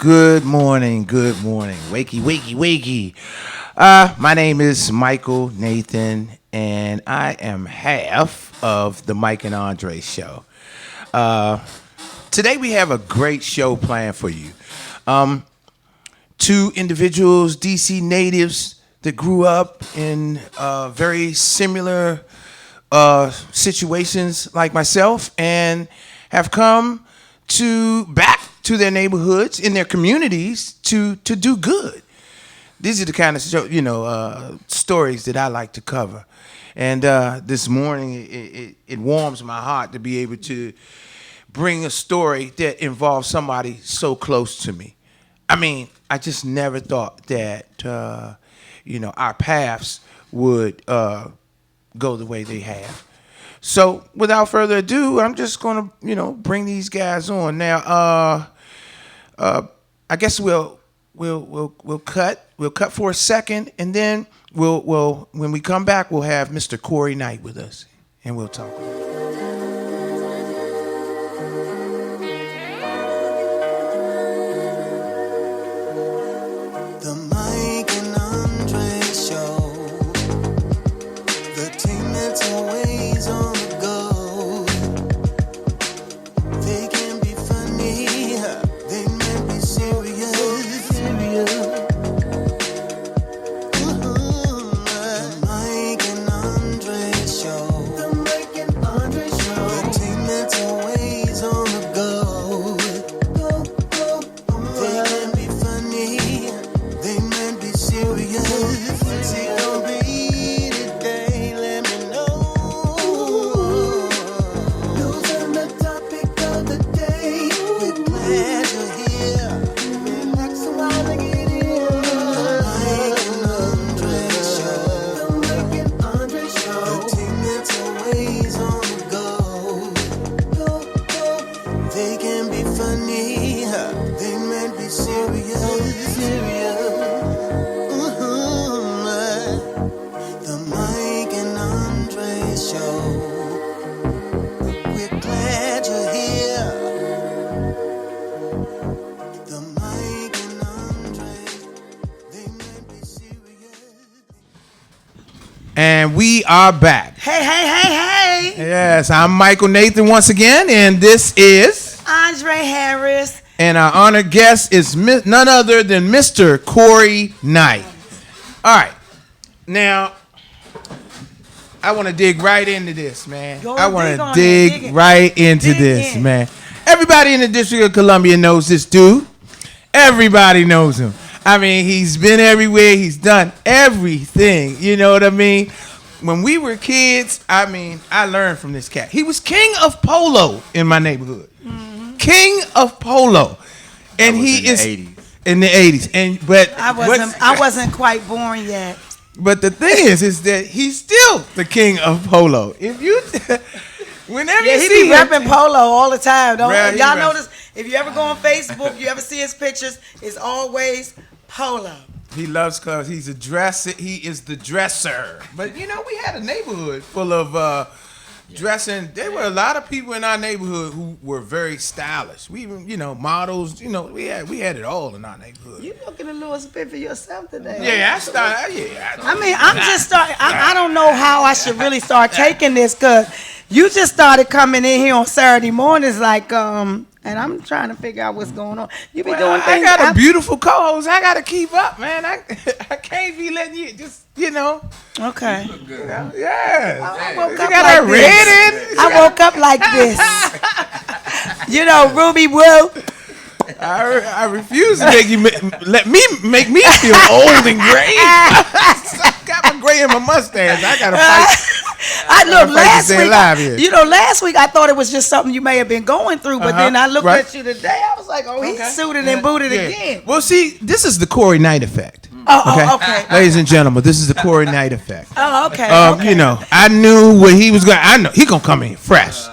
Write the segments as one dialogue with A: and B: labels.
A: Good morning, wakey, wakey, wakey. My name is Michael Nathan, and I am half of the Mike and Andree show. Today we have a great show planned for you. Two individuals, DC natives that grew up in very similar situations like myself and have come back to their neighborhoods, in their communities, to do good. These are the kind of stories that I like to cover. And this morning, it warms my heart to be able to bring a story that involves somebody so close to me. I mean, I just never thought that our paths would go the way they have. So, without further ado, I'm just gonna, bring these guys on now. I guess we'll cut for a second, and then we'll when we come back, we'll have Mr. Corey Knight with us, and we'll talk.
B: The Mike and Andree show, the team that's always on the go. They can be funny, they may be serious. The Mike and Andree show, the team that's always on the go. They can be funny, they may be serious. What's it gonna be today? Let me know. News on the topic of the day. We're glad you're here. Relax a while to get in. The Mike and Andree show. The Mike and Andree show. The team that's always on the go. They can be funny, they may be serious. The Mike and Andree show. We're glad you're here. The Mike and Andree, they may be serious.
A: And we are back.
C: Hey.
A: Yes, I'm Michael Nathan once again, and this is
C: Andree Harris.
A: and our honored guest is none other than Mr. Corey Knight. All right, now I want to dig right into this, man.
C: Go
A: I want to
C: dig
A: dig right into
C: Dig
A: this,
C: in.
A: man. Everybody in the District of Columbia knows this dude. Everybody knows him. I mean, he's been everywhere. He's done everything. You know what I mean? When we were kids, I learned from this cat. He was king of polo in my neighborhood. Mm-hmm. King of polo. And he is in the 80s. But
C: I wasn't quite born yet.
A: But the thing is that he's still the king of polo. If you whenever you
C: He
A: see
C: be
A: him,
C: repping polo all the time.
A: Bruh,
C: Y'all
A: he
C: notice, if you ever go on Facebook, you ever see his pictures, it's always polo.
A: he loves clothes. He's a dresser. He is the dresser. But we had a neighborhood full of dressing. There were a lot of people in our neighborhood who were very stylish. We even, models. We had it all in our neighborhood.
C: You looking a little spit for yourself today.
A: Yeah, I started. Yeah,
C: I'm just starting. I don't know how I should really start taking this, because you just started coming in here on Saturday mornings and I'm trying to figure out what's going on. You be doing things.
A: I got a beautiful co-host. I got to keep up, man. I can't be letting you just,
C: Okay.
A: Yeah.
C: I woke
A: You
C: up
A: got
C: like
A: her red
C: this.
A: in.
C: I woke up like this. Ruby Woo.
A: I refuse to make me feel old and gray. I got my gray in my mustache. I got to fight.
C: Last week I thought it was just something you may have been going through, but then I looked at you today. I was like, oh, he's suited and booted again.
A: Well, see, this is the Corey Knight effect.
C: Okay.
A: Ladies and gentlemen, this is the Corey Knight effect.
C: Oh, okay.
A: I knew what he was going. I know he gonna come in fresh.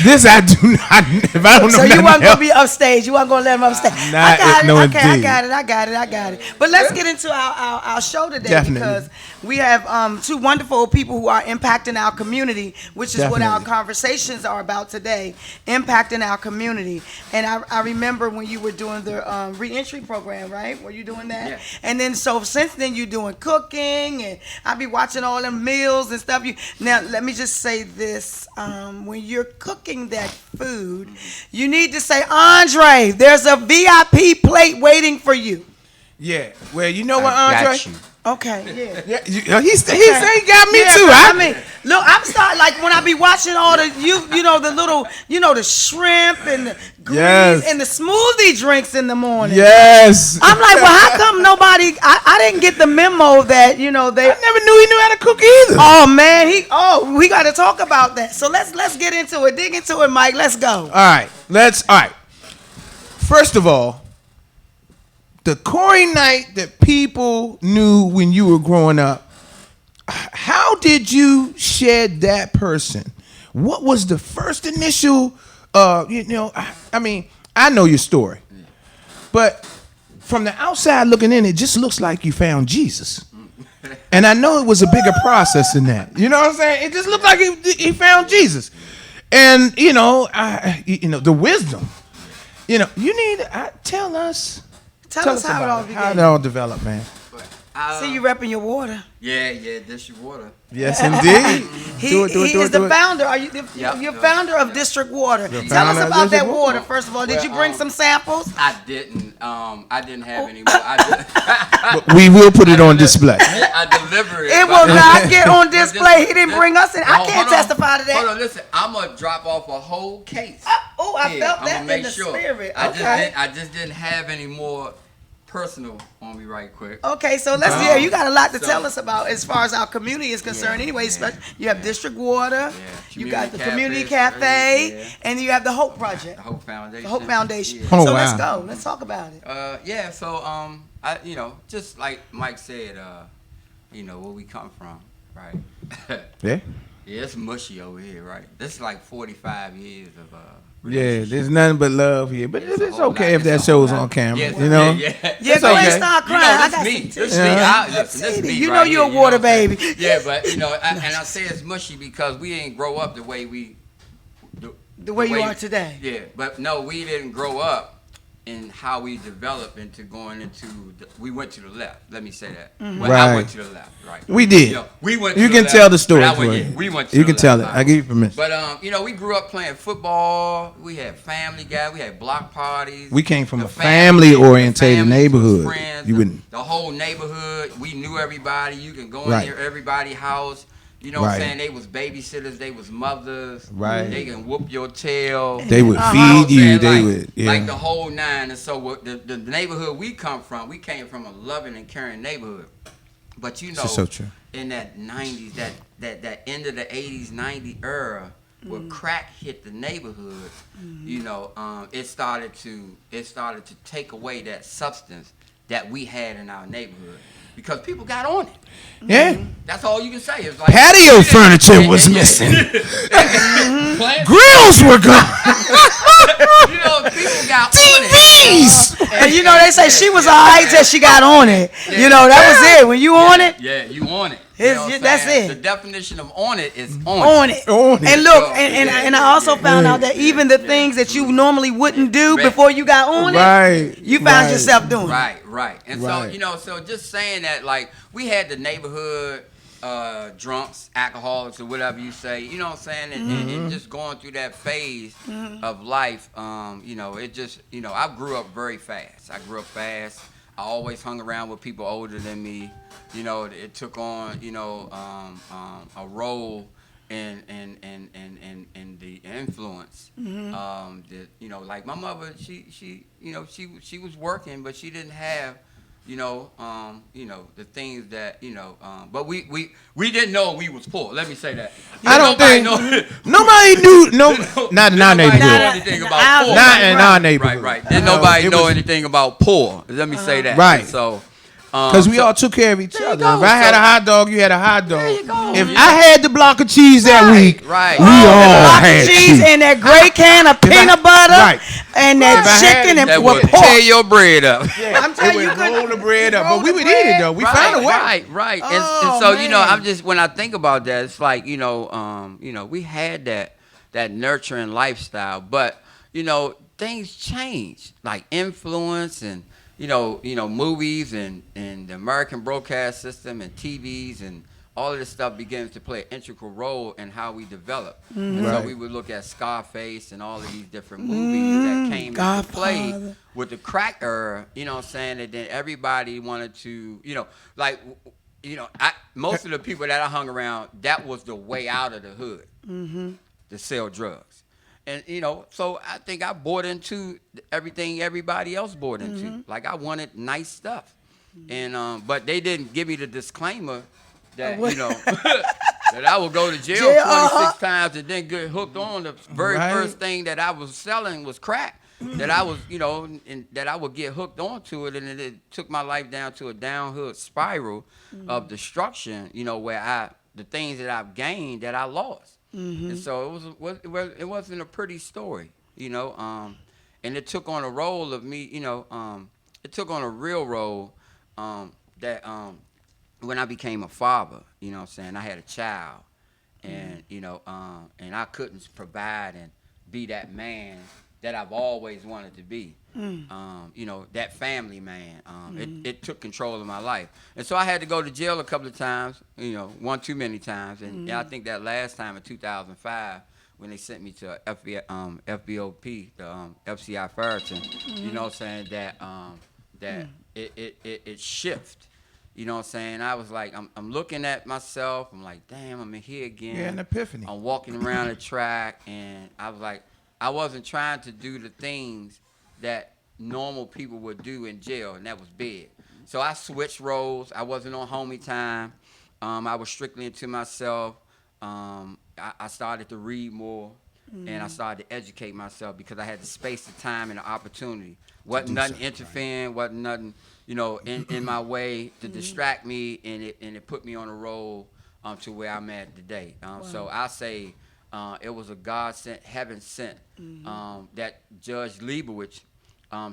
A: This I do not. If I don't know
C: So you
A: nothing
C: weren't gonna
A: else,
C: be upstage. You weren't gonna let him upstage.
A: Not- no,
C: I got
A: indeed.
C: it. I got it. But let's get into our show today
A: Definitely.
C: because we have two wonderful people who are impacting our community, which is what our
A: Definitely.
C: conversations are about today, impacting our community. And I remember when you were doing the reentry program, right? Were you doing that?
D: Yeah.
C: And then so since then you're doing cooking, and I be watching all them meals and stuff. Now let me just say this: when you're cooking that food, you need to say, Andree, there's a VIP plate waiting for you.
A: yeah. Well, you know what,
D: I
A: Andree?
D: got you.
C: Okay, yeah.
A: Yeah, he said he got me
C: Yeah,
A: too.
C: I mean, look, I'm starting like when I be watching all the you know the little the shrimp and the greens
A: Yes.
C: and the smoothie drinks in the morning.
A: Yes.
C: I'm like, well, how come nobody? I didn't get the memo that they.
A: I never knew he knew how to cook either.
C: Oh man, we got to talk about that. So let's get into it. Dig into it, Mike. Let's go.
A: All right. First of all, the Corey Knight that people knew when you were growing up, how did you shed that person? What was the first initial, I mean, I know your story, but from the outside looking in, it just looks like you found Jesus. And I know it was a bigger process than that. You know what I'm saying? It just looked like he found Jesus. And, the wisdom. You need to tell us.
C: Tell us how it all
A: about how it
C: began.
A: all developed, man.
C: See you repping your water.
D: Yeah, District Water.
A: Yes, indeed.
C: He is the founder. Are you
D: Yep.
C: you're founder of District Water? Tell us
A: founder of
C: about that
A: District
C: water
A: Water.
C: first of all. Did
D: Well,
C: you bring some samples?
D: I didn't have any more. I
A: But we will put it on display.
D: delivered it.
C: It
D: but-
C: will not get on
D: but
C: display. He didn't bring us in. I
D: Hold
C: can't
D: on.
C: testify to that.
D: Hold on, listen. I'm gonna drop off a whole case.
C: Oh, I
D: Yeah,
C: felt
D: I'ma
C: that
D: make
C: in the
D: sure.
C: spirit.
D: I
C: Okay.
D: just didn't have any more personal on me right quick.
C: Okay, so let's hear. You got a lot to
D: So-
C: tell us about as far as our community is concerned.
D: Yeah,
C: Anyways,
D: yeah,
C: you have District Water, you got the Community
D: Community
C: Cafe,
D: Cafe, yeah.
C: and you have the Hope Project,
D: The Hope Foundation.
C: the Hope Foundation.
D: Yeah.
A: Oh,
C: So
A: wow.
C: let's go. Let's talk about it.
D: So I just like Mike said, where we come from, right?
A: Yeah?
D: Yeah, it's mushy over here, right? This is like 45 years of
A: Yeah,
D: relationship.
A: there's nothing but love here. But
D: It's a
A: it's
D: whole
A: okay
D: lot.
A: if that
D: It's a whole
A: show's
D: lot.
A: on camera,
D: Yes,
A: you know?
C: Yeah,
A: It's
C: go ahead
A: okay.
C: and start
D: You know,
C: crying. I
D: this
C: got
D: me.
C: some
D: This
C: tissue.
D: me.
A: Yeah.
D: This me.
C: You
D: right
C: know you a
D: here,
C: water
D: what I'm saying?
C: baby.
D: Yeah, but and I say it's mushy because we didn't grow up the way
C: The way you are today.
D: Yeah, but no, we didn't grow up in how we developed into going into. We went to the left. Let me say that.
C: Mm-hmm.
D: Well,
A: Right.
D: I went to the left. Right.
A: We did.
D: You know, we went. To
A: You
D: the
A: can
D: left,
A: tell the story.
D: but I went-
A: for
D: yeah,
A: it.
D: we went. To
A: You
D: the
A: can tell it.
D: left.
A: I give you permission.
D: But we grew up playing football. We had family guys. We had block parties.
A: We came from
D: The
A: a family-orientated
D: the families was
A: neighborhood.
D: friends.
A: You wouldn't-
D: The whole neighborhood. We knew everybody. You can go
A: Right.
D: in there, everybody's house. You know what I'm
A: Right.
D: saying? They was babysitters. They was mothers.
A: Right.
D: They can whoop your tail.
A: They would
C: Uh-huh.
D: You know what
A: feed
D: I'm
A: you.
D: saying?
A: They
D: like,
A: would, yeah.
D: like the whole nine. And so what the neighborhood we come from, we came from a loving and caring neighborhood. But you know,
A: This is so true.
D: in that 90s, that end of the 80s, 90 era, where crack hit the neighborhood, it started to take away that substance that we had in our neighborhood because people got on it.
A: Yeah.
D: That's all you can say. It's like
A: Patio furniture was missing. Grills were gone.
D: People got on it.
A: TVs.
C: And they say she was all right till she got on it. That was it. When you on it,
D: Yeah, you on it.
C: It's-
D: what I'm
C: that's
D: saying?
C: it.
D: The definition of on it is on,
C: on it.
A: On it.
C: And look,
D: So,
C: and I also found out that even the things that you normally wouldn't do
D: Right.
C: before you got on it,
A: Right.
C: you found
A: Right.
C: yourself doing it.
D: Right. And
A: Right.
D: so just saying that, like, we had the neighborhood drunks, alcoholics, or whatever you say, you know what I'm saying? And just going through that phase of life, it just, I grew up very fast. I grew up fast. I always hung around with people older than me. It took on, a role in the influence. Like my mother, she was working, but she didn't have, the things that, but we didn't know we was poor. Let me say that.
A: I don't
D: Nobody
A: think
D: know-
A: nobody knew. Not in our
D: Nobody know
A: neighborhood.
D: anything about poor.
A: Not in our neighborhood.
D: Right. Didn't nobody
A: It
D: know
A: was-
D: anything about poor. Let me say that.
A: Right.
D: So,
A: Because we all took care of each
D: There you
A: other.
D: go.
A: If I had
D: So-
A: a hot dog, you had a hot dog.
D: There you go.
A: If I had the block of cheese that week,
D: right.
A: we all
C: block
A: had
C: of cheese and that great can of peanut butter
A: right.
C: and
A: If I
C: that
A: had
C: chicken
A: it,
C: and
D: That
C: with
D: would
C: pork.
D: tear your bread up.
C: I'm
A: it
C: telling you,
A: would
C: couldn't
A: roll the bread up.
C: roll
A: But we
C: the
A: would eat it,
C: bread.
A: though. We
D: right,
A: found a way.
D: Right. And
C: Oh,
D: so, you know,
C: man.
D: I'm just, when I think about that, it's like, you know, we had that nurturing lifestyle, but, you know, things change, like influence and, you know, movies and the American broadcast system and TVs and all of this stuff begins to play an integral role in how we develop. And so
A: Right.
D: we would look at Scarface and all of these different movies that came into play
C: Godfather.
D: with the crack era, you know what I'm saying? And then everybody wanted to, you know, like, you know, most of the people that I hung around, that was the way out of the hood, to sell drugs. And, you know, so I think I bought into everything everybody else bought into. Like, I wanted nice stuff. And, but they didn't give me the disclaimer that, you know, that I would go to jail 26 times and then get hooked on the very
A: Right.
D: first thing that I was selling was crack. That I was, you know, and that I would get hooked onto it, and it took my life down to a downhill spiral of destruction, you know, where the things that I've gained that I lost. And so it wasn't a pretty story, you know, and it took on a role of me, you know, it took on a real role that when I became a father, you know what I'm saying, I had a child, and, you know, and I couldn't provide and be that man that I've always wanted to be, you know, that family man. It took control of my life. And so I had to go to jail a couple of times, you know, one too many times. And I think that last time in 2005, when they sent me to FBOP, the FCI Ferriton, you know what I'm saying, that it shifted. You know what I'm saying? I was like, I'm looking at myself. I'm like, damn, I'm in here again.
A: Yeah, an epiphany.
D: I'm walking around the track, and I was like, I wasn't trying to do the things that normal people would do in jail, and that was bed. So I switched roles. I wasn't on homie time. I was strictly into myself. I started to read more, and I started to educate myself because I had the space, the time, and the opportunity. Wasn't nothing interfering. Wasn't nothing, you know, in my way to distract me, and it put me on a roll to where I'm at today. So I say it was a God sent, heaven sent that Judge Leibowitz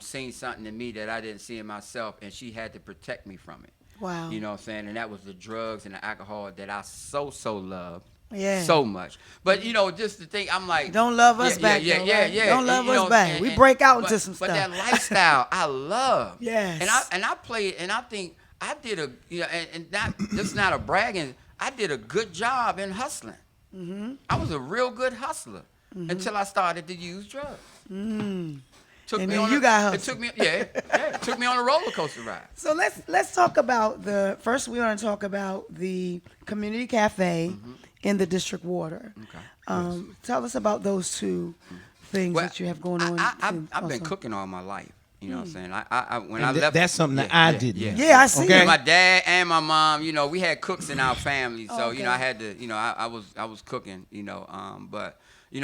D: seen something in me that I didn't see in myself, and she had to protect me from it.
C: Wow.
D: You know what I'm saying? And that was the drugs and the alcohol that I so loved.
C: Yeah.
D: So much. But, you know, just the thing, I'm like.
C: Don't love us back, though, right? Don't love us back. We break out into some
D: But
C: stuff.
D: that lifestyle, I love.
C: Yes.
D: And I played, and I think I did a, you know, and not, this is not a bragging, I did a good job in hustling. I was a real good hustler until I started to use drugs. Took
C: And
D: me
C: then
D: on
C: you
D: a,
C: got
D: it took me, it took me on a roller coaster ride.
C: So let's talk about first we want to talk about the community cafe in the district water.
D: Okay.
C: Tell us about those two things that you have going on.
D: I've been cooking all my life. You know what I'm saying? When I
A: And
D: left,
A: that's something that I didn't.
C: Yeah, I see.
A: Okay.
C: it.
D: My dad and my mom, you know, we had cooks in our family, so
C: Okay.
D: you know, I had to, you know, I was cooking, you know, but you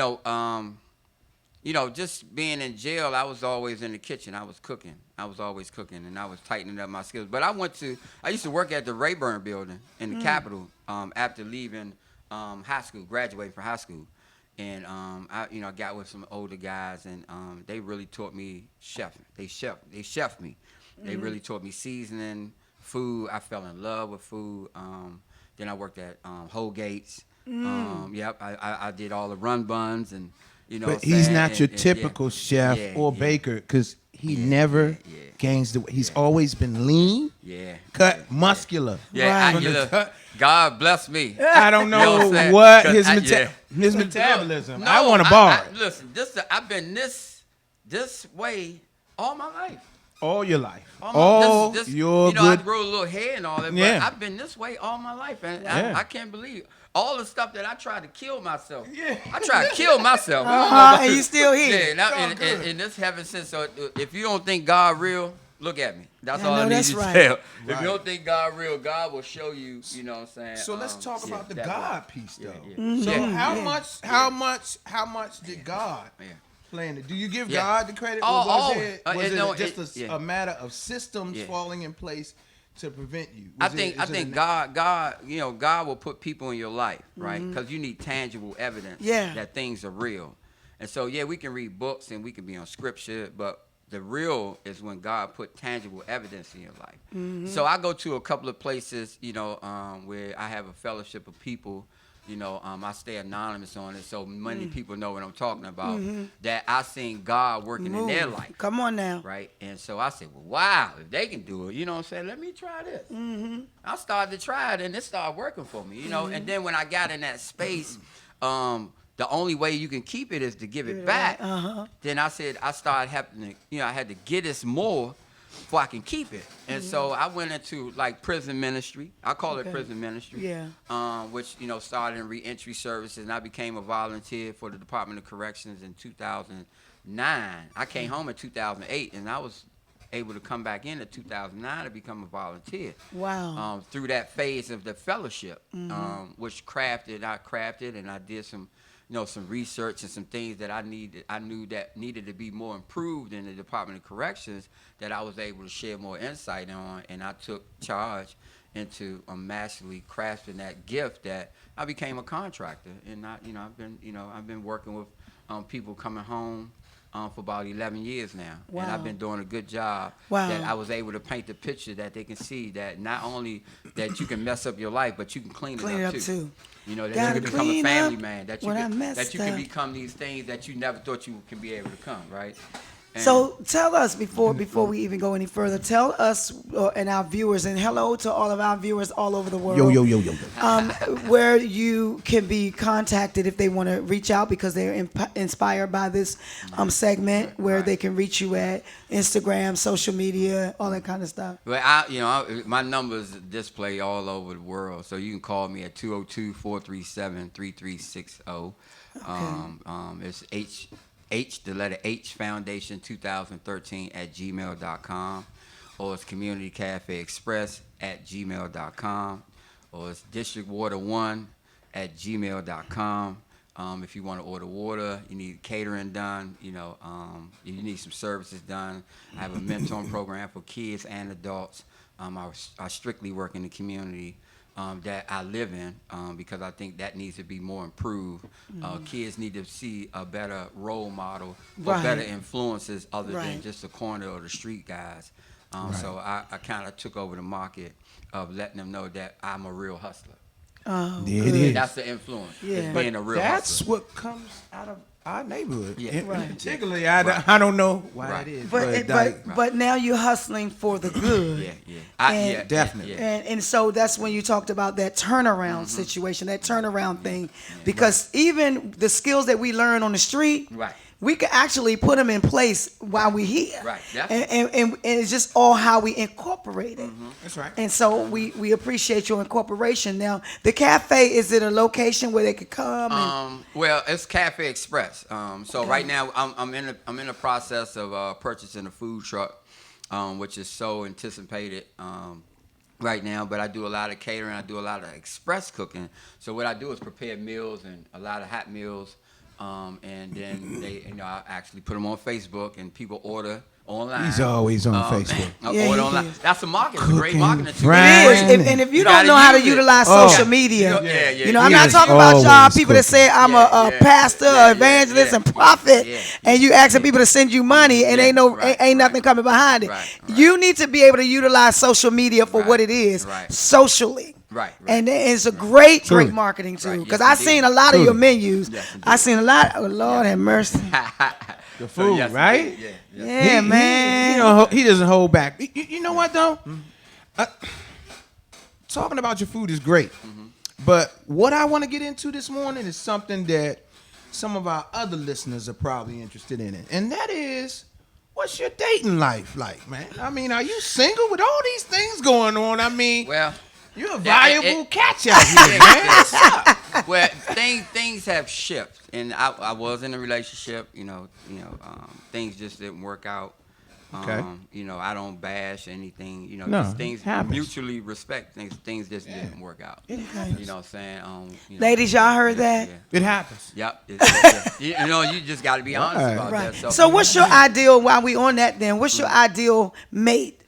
D: know, just being in jail, I was always in the kitchen. I was cooking. I was always cooking, and I was tightening up my skills. But I used to work at the Rayburn building in the Capitol after leaving high school, graduating from high school. And I got with some older guys, and they really taught me chefing. They chefed me. They really taught me seasoning, food. I fell in love with food. Then I worked at Holgate's. I did all the run buns, and you know.
A: But he's not your typical chef or baker because he never gains the weight. He's always been lean, cut, muscular.
D: Yeah,
C: Right.
D: look, God bless me.
A: I don't
D: You know what I'm
A: know
D: saying?
A: what
D: 'Cause
A: his metabolism.
D: No,
A: I want a bar
D: listen, I've been this way all my life.
A: all your life.
D: All
A: All your
D: you know, I
A: good.
D: grew a little hair and all that, but
A: Yeah.
D: I've been this way all my life, and
A: Yeah.
D: I can't believe all the stuff that I tried to kill myself. I tried to kill myself.
C: And you still here.
D: Yeah, and this heaven sent. So if you don't think God real, look at me. That's
C: I
D: all
C: know
D: I need
C: that's
D: you
C: right.
D: to tell. If
A: Right.
D: you don't think God real, God will show you. You know what I'm saying?
A: So let's talk about the
D: that
A: God piece, though.
D: yeah.
A: So
D: Yeah.
A: how much did God
D: Yeah.
A: play in it? Do you give
D: Yeah.
A: God the credit,
D: Oh,
A: or was
D: oh,
A: it,
D: no,
A: just
D: yeah.
A: a matter of systems falling in place to prevent you?
D: I think God, God will put people in your life, right? Because you need tangible evidence that things are real. And so, yeah, we can read books and we can be on scripture, but the real is when God put tangible evidence in your life. So I go to a couple of places, where I have a fellowship of people. I stay anonymous on it, so many people know what I'm talking about. That I seen God working in their life.
C: Come on now.
D: Right? And so I said, well, wow, if they can do it, you know what I'm saying? Let me try this. I started to try it, and it started working for me, And then when I got in that space, the only way you can keep it is to give it back. Then I started having to, I had to get this more before I can keep it. And so I went into like prison ministry. I call it prison ministry.
C: Yeah.
D: Which, started in reentry services. And I became a volunteer for the Department of Corrections in 2009. I came home in 2008, and I was able to come back in 2009 to become a volunteer.
C: Wow.
D: Through that phase of the fellowship, which I crafted, and I did some some research and some things that I knew that needed to be more improved in the Department of Corrections, that I was able to share more insight on, and I took charge into masterly crafting that gift. That I became a contractor, and I've been working with people coming home for about 11 years now.
C: Wow.
D: And I've been doing a good job.
C: Wow.
D: That I was able to paint the picture that they can see that not only that you can mess up your life, but you can clean it up too. That you
C: Gotta
D: can become a
C: clean
D: family
C: up
D: man. That
C: when I
D: you
C: messed
D: can
C: up.
D: become these things that you never thought you can be able to become, right? And
C: So tell us before we even go any further. Tell us and our viewers, and hello to all of our viewers all over the world.
A: Yo.
C: Where you can be contacted if they want to reach out because they're inspired by this segment. Where they can reach you at Instagram, social media, all that kind of stuff.
D: Well, my numbers display all over the world, so you can call me at 202-437-3360. It's the letter H Foundation 2013 at gmail.com, or it's Community Cafe Express at gmail.com, or it's District Water 1 at gmail.com. If you want to order water, you need catering done, you need some services done. I have a mentoring program for kids and adults. I strictly work in the community that I live in, because I think that needs to be more improved. Kids need to see a better role model or better influences other than just the corner or the street guys. So I kind of took over the market of letting them know that I'm a real hustler.
C: Oh,
A: Yeah, it is.
D: That's the influence.
C: Yeah.
D: Is being a real
A: That's
D: hustler.
A: what comes out of our neighborhood.
D: Yeah.
A: And
C: Right.
A: particularly, I don't know why
D: Right.
A: it is.
C: But now you're hustling for the good.
A: And- Definitely.
C: And so that's when you talked about that turnaround situation, that turnaround thing, because even the skills that we learn on the street,
D: Right.
C: we can actually put them in place while we're here.
D: Right,
C: And it's just all how we incorporate it.
A: That's right.
C: And so we appreciate your incorporation. Now, the cafe, is it a location where they could come?
D: Well, it's Cafe Express. So right now I'm in the process of purchasing a food truck, which is so anticipated right now. But I do a lot of catering. I do a lot of express cooking. So what I do is prepare meals and a lot of hot meals. And then I actually put them on Facebook, and people order online.
A: He's always on Facebook.
C: Yeah,
D: Order
C: he
D: online.
C: is.
D: That's a marketing, great
A: Cooking,
D: marketing tool.
A: Brian.
C: It is. And if you
D: You
C: don't
D: gotta
C: know how to
D: use it.
C: utilize
A: Oh.
C: social media,
D: Yeah.
C: I'm
A: He
C: not
A: is
C: talking about y'all
A: always
C: people that
A: cooking.
C: say I'm a pastor, evangelist, and prophet,
D: Yeah.
C: and you asking people to send you money, and ain't nothing coming behind it.
D: Right.
C: You need to be able to utilize social media for what it is,
D: Right.
C: socially.
D: Right.
C: And it's a great
A: Truly.
C: marketing tool.
D: Right.
C: Because
D: Yes,
C: I
D: indeed.
C: seen a lot of your menus.
D: Yes, indeed.
C: I seen a lot. Oh, Lord have mercy.
A: The food,
D: yes,
A: right?
D: Yeah.
C: Yeah, man.
A: He doesn't hold back. You know what though? Talking about your food is great, but what I want to get into this morning is something that some of our other listeners are probably interested in, and that is, what's your dating life like, man? I mean, are you single with all these things going on? I mean,
D: Well,
A: you're a
D: Yeah,
A: valuable catch out here, man. What's up?
D: well, things have shifted, and I was in a relationship. Things just didn't work out.
A: Okay.
D: I don't bash anything.
A: No,
D: just things
A: happens.
D: mutually respect things. Things just didn't work out.
A: It happens.
D: You know what I'm saying?
C: Ladies, y'all heard that?
A: It happens.
D: Yep. You just got to be honest
A: Right.
D: about
C: Right.
D: that.
C: So what's your ideal, while we on that then, what's your ideal mate?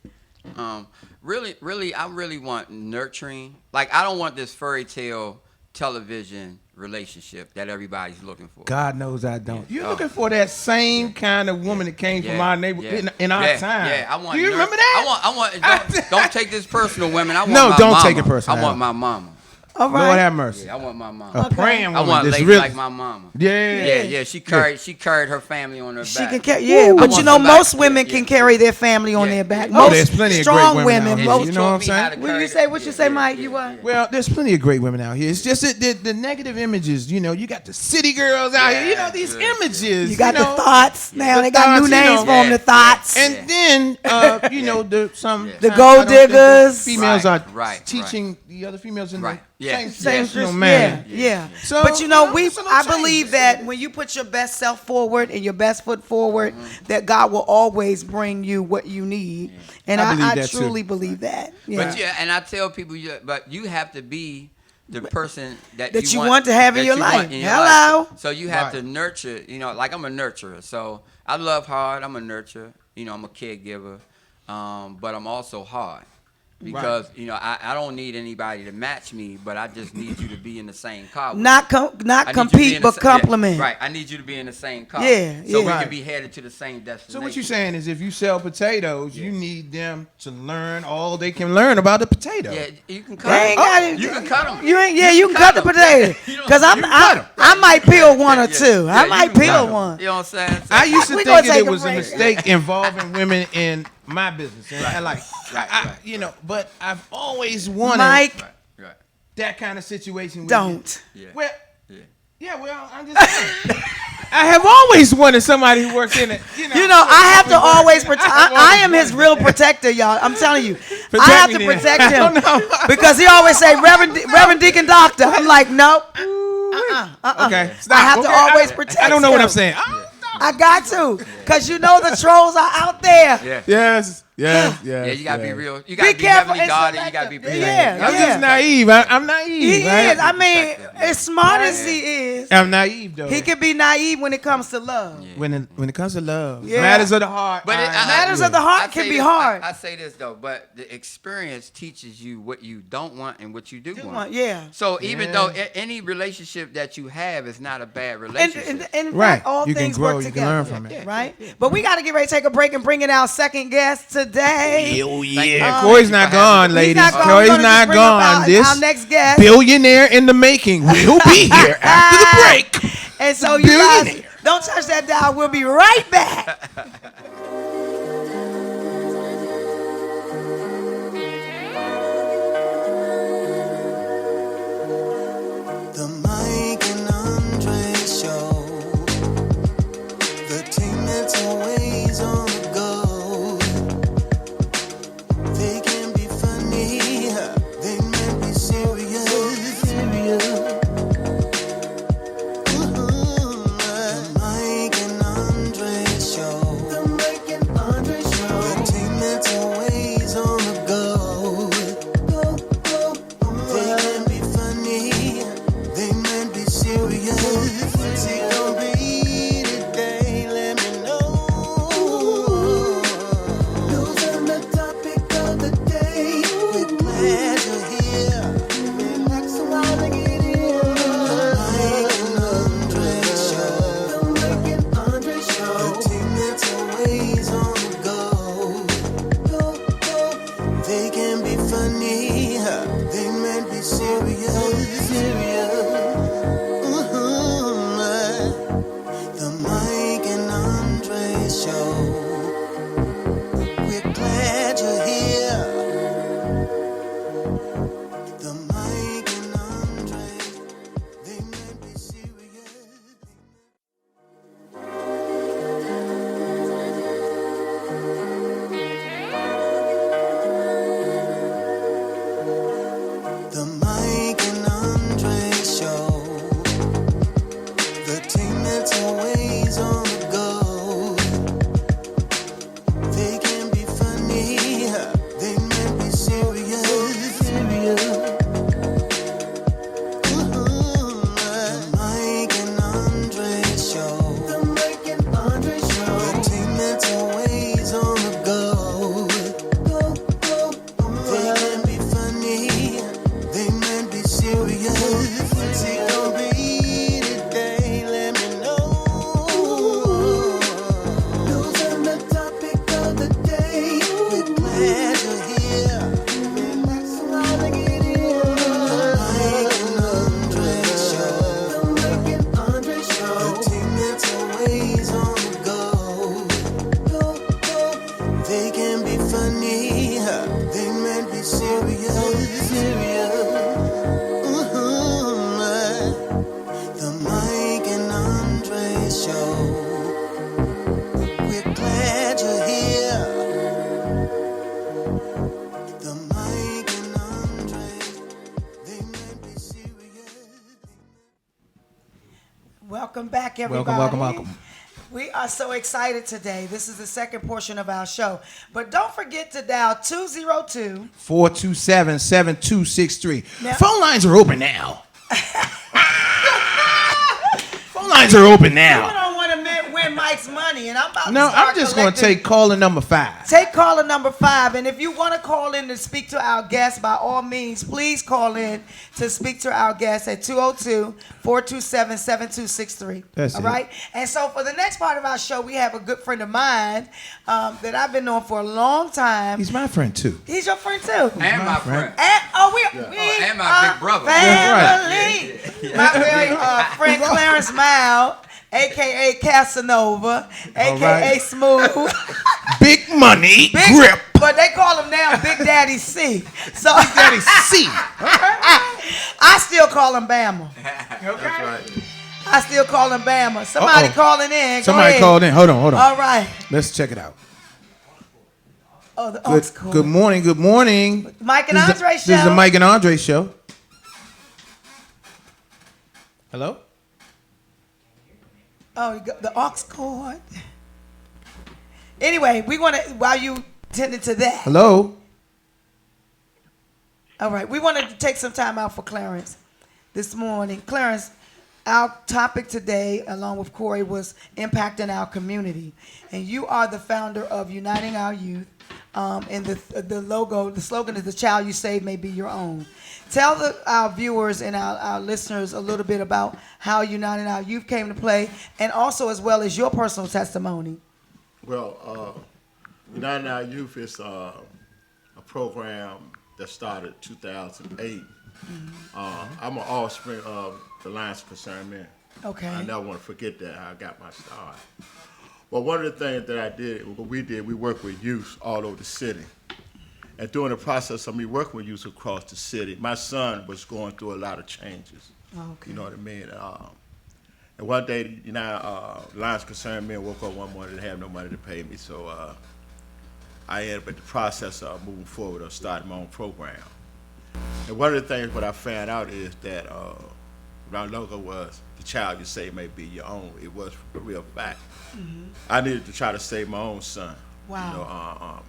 D: really, I really want nurturing. Like, I don't want this fairy tale television relationship that everybody's looking for.
A: God knows I don't. You're looking for that same kind of woman that came from our neighborhood in our time.
D: Yeah, I want.
A: Do you remember that?
D: I want. Don't take this personal, women. I want
A: No,
D: my
A: don't
D: mama.
A: take it personal.
D: I want my mama.
C: All right.
A: Lord have mercy.
D: Yeah, I want my mama.
A: A praying
D: I
A: woman.
D: want a
A: that's
D: lady
A: really,
D: like my mama.
A: Yeah.
D: She carried her family on her
C: She
D: back.
C: can carry, yeah, but
D: want
C: you know,
D: somebody-
C: most women can carry their family on their back.
A: Oh,
C: Most
A: there's plenty of
C: strong
A: great women out
C: women.
A: here,
C: Most,
A: you know what I'm saying?
C: What you say, Mike? You what?
A: Well, there's plenty of great women out here. It's just that the negative images. You know, you got the city girls out here. You know, these images.
C: You got
A: know,
C: the thoughts now.
A: The
C: They got new
A: thoughts, you
C: names
A: know.
C: for them. The thoughts.
A: And then, you know, the
C: gold
A: I don't think the
C: diggers.
A: females are
D: Right.
A: teaching the other females in
D: Right.
A: the
D: Yeah.
A: same
C: Same
A: traditional manner.
C: yeah.
A: So,
C: But you know,
A: you know, it's a little
C: I
A: change.
C: believe that when you put your best self forward and your best foot forward, that God will always bring you what you need. And
A: I believe
C: I
A: that too.
C: truly believe that. Yeah.
D: But yeah, and I tell people, but you have to be the person that
C: you want to have in
D: that
C: your
D: you
C: life.
D: want in your
C: Hello.
D: life. So you have
A: Right.
D: to nurture. You know, like I'm a nurturer. So I love hard. I'm a nurturer. You know, I'm a caregiver, but I'm also hard. Because you know I don't need anybody to match me, but I just need you to be in the same car. With
C: Not
D: me. I need you to be
C: compete,
D: in
C: but
D: the
C: compliment.
D: Yeah, right, I need you to be in the same car.
C: Yeah,
D: so we
C: yeah.
D: can be headed to the same destination.
A: So what you're saying is, if you sell potatoes, you need them to learn all they can learn about the potato.
D: Yeah, you can cut
C: They
D: them.
C: ain't got it.
D: You can cut them.
C: You ain't. Yeah, you can cut the
D: them.
C: potato.
D: You know,
C: Cause
D: you can cut 'em.
C: I might peel one or two.
D: Yeah,
C: I
D: you
C: might
D: can cut
C: peel
D: 'em.
C: one.
D: You know what I'm saying?
A: I used to
C: We
A: think
C: gonna
A: that
C: take
A: it
C: a
A: was a
C: break.
A: mistake involving women in my business, and I like,
D: Right.
A: you know, but I've always wanted
C: Mike,
D: Right.
A: that kind of situation. With
C: don't.
A: You.
D: Yeah.
A: Well,
D: Yeah.
A: well, I'm just saying. I have always wanted somebody who works in it. You know,
C: I have to always protect.
A: have
C: I am
A: always
C: his real protector, y'all. I'm telling you, I
A: Protect
C: have
A: me
C: to
A: then.
C: protect
A: I don't
C: him
A: know.
C: because he always say Reverend Deacon Doctor. I'm like, nope.
A: Okay,
C: I have to always protect
A: I don't know what
C: him.
A: I'm saying.
C: I got to, cause you know the trolls are out there.
D: Yeah.
A: Yes.
D: Yeah, you gotta be real. You gotta be
C: careful
D: heavenly
C: and
D: guarded. You gotta be
C: selective.
D: protected.
C: Yeah,
A: I'm
C: yeah.
A: just naive. I'm naive.
C: He
A: right?
C: is. I mean,
D: Perspective.
C: as smart as he is,
A: I'm naive though.
C: he can be naive when it comes to love.
A: when it comes to love,
C: Yeah.
A: matters of the heart.
D: But
C: Matters of the heart can be hard.
D: I say this though, but the experience teaches you what you don't want and what you do want.
C: Yeah.
D: So even
A: Yeah.
D: though any relationship that you have is not a bad
C: And,
D: relationship.
C: and in
A: Right.
C: fact, all
A: You can
C: things
A: grow,
C: work
A: you can
C: together.
A: learn from it.
C: Right? But we got to get ready to take a break and bring in our second guest today.
A: yeah,
C: Um,
A: Corey's not gone,
C: He's
A: ladies.
C: not gone.
A: Corey's
C: We're gonna just
A: not
C: bring up
A: gone.
C: our
A: This
C: next guest.
A: billionaire in the making will be here after the break.
C: And so you guys,
A: Billionaire.
C: don't touch that dial. We'll be right back.
B: The Mike and Andree show. The team that's always on the go. They can be funny, they might be serious. The Mike and Andree show. The Mike and Andree show. The team that's always on the go. They can be funny, they might be serious. What's it gonna be today? Let me know. News on the topic of the day. We're glad you're here. Relax a while and get in. The Mike and Andree show. The Mike and Andree show. The team that's always on the go. They can be funny, they might be serious. The Mike and Andree show. We're glad you're here. The Mike and Andree, they might be serious. The Mike and Andree show. The team that's always on the go. They can be funny, they might be serious.
C: Welcome back, everybody.
A: Welcome.
C: We are so excited today. This is the second portion of our show. But don't forget to dial 202
A: 427-7263.
C: Now-
A: Phone lines are open now. Phone lines are open
C: You
A: now.
C: don't want to win Mike's money, and I'm about
A: No,
C: to start
A: I'm just going to
C: collecting-
A: take caller number 5.
C: Take caller number 5, and if you want to call in to speak to our guest, by all means, please call in to speak to our guest at 202-427-7263.
A: That's
C: all
A: it.
C: right? And so for the next part of our show, we have a good friend of mine that I've been knowing for a long time.
A: He's my friend, too.
C: He's your friend, too.
D: And my friend.
C: And, we
D: and my
C: are
D: big brother.
C: family. My very friend Clarence Mile, a.k.a. Casanova, a.k.a.
A: right.
C: Smooth.
A: Big money
C: Big,
A: grip.
C: But they call him now Big Daddy C. So
A: Daddy C.
C: I still call him Bama.
E: That's right.
C: I still call him Bama. Somebody
A: Uh-oh.
C: calling in. Go
A: Somebody
C: ahead.
A: called in. Hold on.
C: All right.
A: Let's check it out.
C: Oh, the
A: Good,
C: Ox call.
A: good morning.
C: Mike and
A: This is
C: Andree
A: This is
C: show.
A: the Mike and Andree show. Hello?
C: Oh, you got the Ox cord. Anyway, we want to, while you tended to that.
A: Hello?
C: All right, we wanted to take some time out for Clarence this morning. Clarence, our topic today, along with Corey, was impacting our community. And you are the founder of Uniting Our Youth. And the slogan is "The child you save may be your own." Tell our viewers and our listeners a little bit about how Uniting Our Youth came to play, and also as well as your personal testimony.
E: Well, United Our Youth is a program that started 2008. I'm an offspring of the Lions Concerned Men.
C: Okay.
E: I never want to forget that, how I got my start. Well, one of the things that we worked with youth all over the city. And during the process of me working with youth across the city, my son was going through a lot of changes.
C: Okay.
E: You know what I mean? And one day, Lions Concerned Men woke up one morning and had no money to pay me. So I ended up in the process of moving forward of starting my own program. And one of the things what I found out is that our logo was "The child you say may be your own." It was a real fact. I needed to try to save my own son.
C: Wow.
E: You know,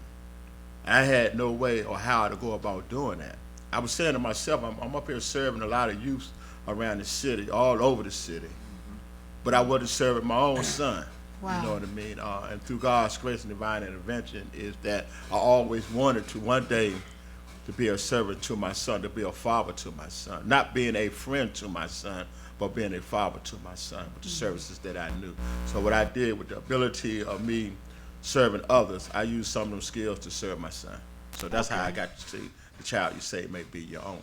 E: I had no way or how to go about doing that. I was saying to myself, I'm up here serving a lot of youth around the city, all over the city, but I wasn't serving my own son.
C: Wow.
E: You know what I mean? And through God's grace and divine intervention is that I always wanted to one day to be a servant to my son, to be a father to my son, not being a friend to my son, but being a father to my son with the services that I knew. So what I did with the ability of me serving others, I used some of them skills to serve my son. So that's how I got to see the child you say may be your own.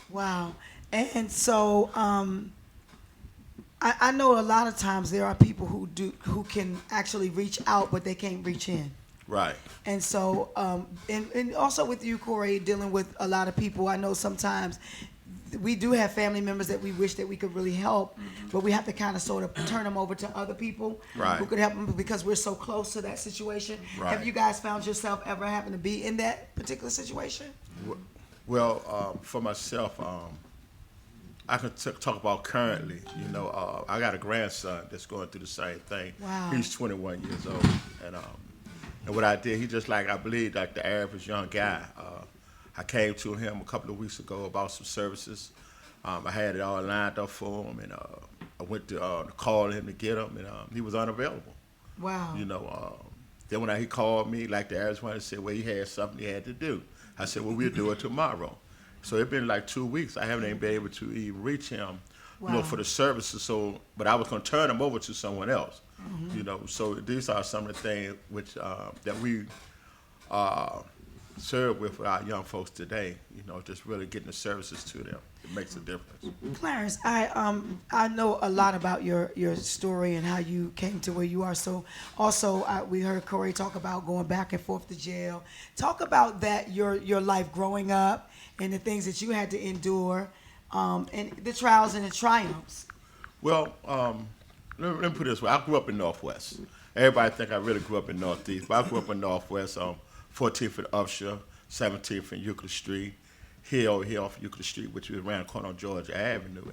C: Wow. And so I know a lot of times there are people who can actually reach out, but they can't reach in.
E: Right.
C: And so, and also with you, Corey, dealing with a lot of people, I know sometimes we do have family members that we wish that we could really help, but we have to kind of sort of turn them over to other people
E: Right.
C: who could help them because we're so close to that situation.
E: Right.
C: Have you guys found yourself ever having to be in that particular situation?
E: Well, for myself, I can talk about currently. You know, I got a grandson that's going through the same thing.
C: Wow.
E: He's 21 years old, and what I did, he just like I believe like the average young guy. I came to him a couple of weeks ago about some services. I had it all lined up for him, and I went to call him to get him, and he was unavailable.
C: Wow.
E: You know, then when he called me, like the average one, he said, well, he had something he had to do. I said, well, we'll do it tomorrow. So it's been like 2 weeks. I haven't even been able to even reach him, you know,
C: Wow.
E: for the services. So, but I was going to turn him over to someone else, you know. So these are some of the things which that we serve with our young folks today. You know, just really getting the services to them. It makes a difference.
C: Clarence, I know a lot about your story and how you came to where you are. So also we heard Corey talk about going back and forth to jail. Talk about that, your life growing up and the things that you had to endure, and the trials and the triumphs.
E: Well, let me put it this way. I grew up in Northwest. Everybody think I really grew up in Northeast, but I grew up in Northwest, 14th and Upshur, 17th and Euclid Street, here off Euclid Street, which is around the corner on Georgia Avenue.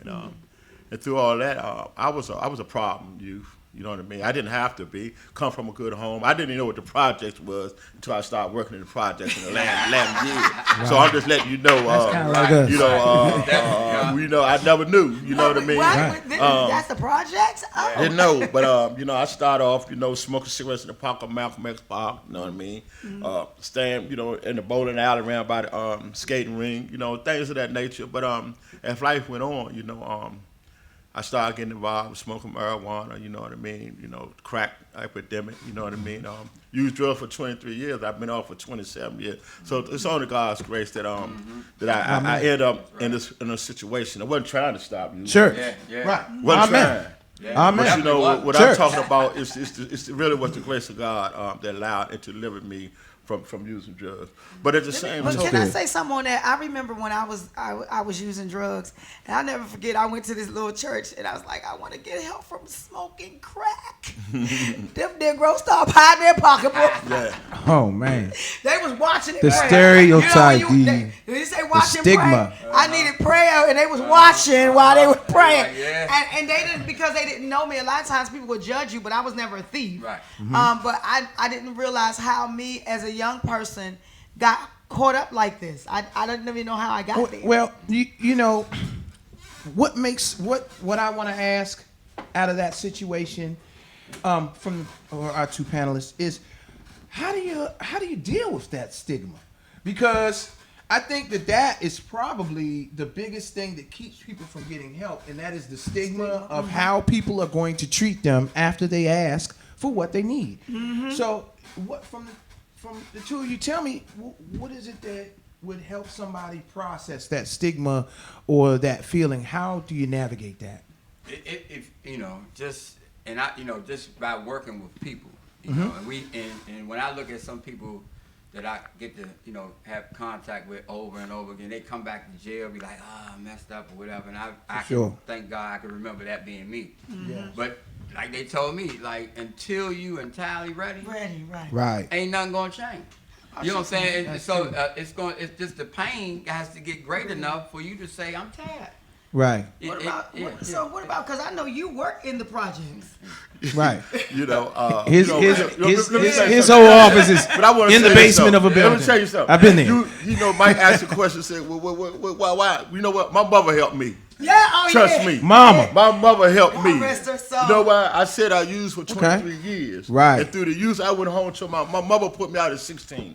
E: And through all that, I was a problem youth. You know what I mean? I didn't have to be. Come from a good home. I didn't even know what the projects was until I started working in the projects in the last year. So I'm just letting you know.
A: kinda like us.
E: You know, I never knew. You know what I mean?
C: That's the projects? Oh.
E: Didn't know, but you know, I started off, you know, smoking cigarettes in the park of Malcolm X Park. You know what I mean? Staying, you know, in the bowling alley around by the skating ring. You know, things of that nature. But as life went on, you know, I started getting involved with smoking marijuana, you know what I mean? You know, crack epidemic, you know what I mean? Used drugs for 23 years. I've been off for 27 years. So it's only God's grace that I ended up in a situation. I wasn't trying to stop you.
A: Sure.
D: Yeah.
A: Right.
E: Wasn't
A: Amen.
E: trying.
A: Amen.
E: But you know what
A: Sure.
E: I'm talking about is it's really was the grace of God that allowed and delivered me from using drugs. But at the same
C: But
E: time,
C: can I say something on that? I remember when I was using drugs, and I never forget. I went to this little church, and I was like, I want to get help from smoking crack. Them Negroes start hiding their pocketbook.
E: yeah.
A: Oh man.
C: They was watching it.
A: The
C: pray.
A: stereotype,
C: You know,
A: the
C: they say watching
A: stigma.
C: pray. I needed prayer, and they was watching while they were praying.
D: Yeah.
C: And they didn't, because they didn't know me. A lot of times people would judge you, but I was never a thief.
D: Right.
C: But I didn't realize how me as a young person got caught up like this. I didn't even know how I got there.
A: Well, you know, what makes what I want to ask out of that situation from our two panelists is how do you deal with that stigma? Because I think that is probably the biggest thing that keeps people from getting help, and that is the stigma of how people are going to treat them after they ask for what they need. So, what from the two of you, tell me what is it that would help somebody process that stigma or that feeling? How do you navigate that?
D: If you know, just by working with people, you know, and when I look at some people that I get to, you know, have contact with over and over again, they come back to jail, be like, I messed up or whatever, and I can, thank God I can remember that being me.
A: Yeah.
D: But like they told me, like until you entirely ready,
A: Right.
D: ain't nothing gonna change. You know what I'm saying? It's just the pain has to get great enough for you to say, I'm tired.
A: Right.
C: What about? Because I know you work in the projects.
A: Right.
E: You know,
A: His
E: whole
A: whole office is
E: But I want to
A: in the basement of a building.
E: Let me tell you something.
A: I've been there.
E: You know, Mike asked a question, said, why? You know what? My mother helped me.
C: Yeah,
E: Trust me.
A: Mama.
E: My mother helped me.
C: Rest her soul.
E: You know why? I said I used for 23 years.
A: Right.
E: And through the use, I went home to my mother put me out at 16.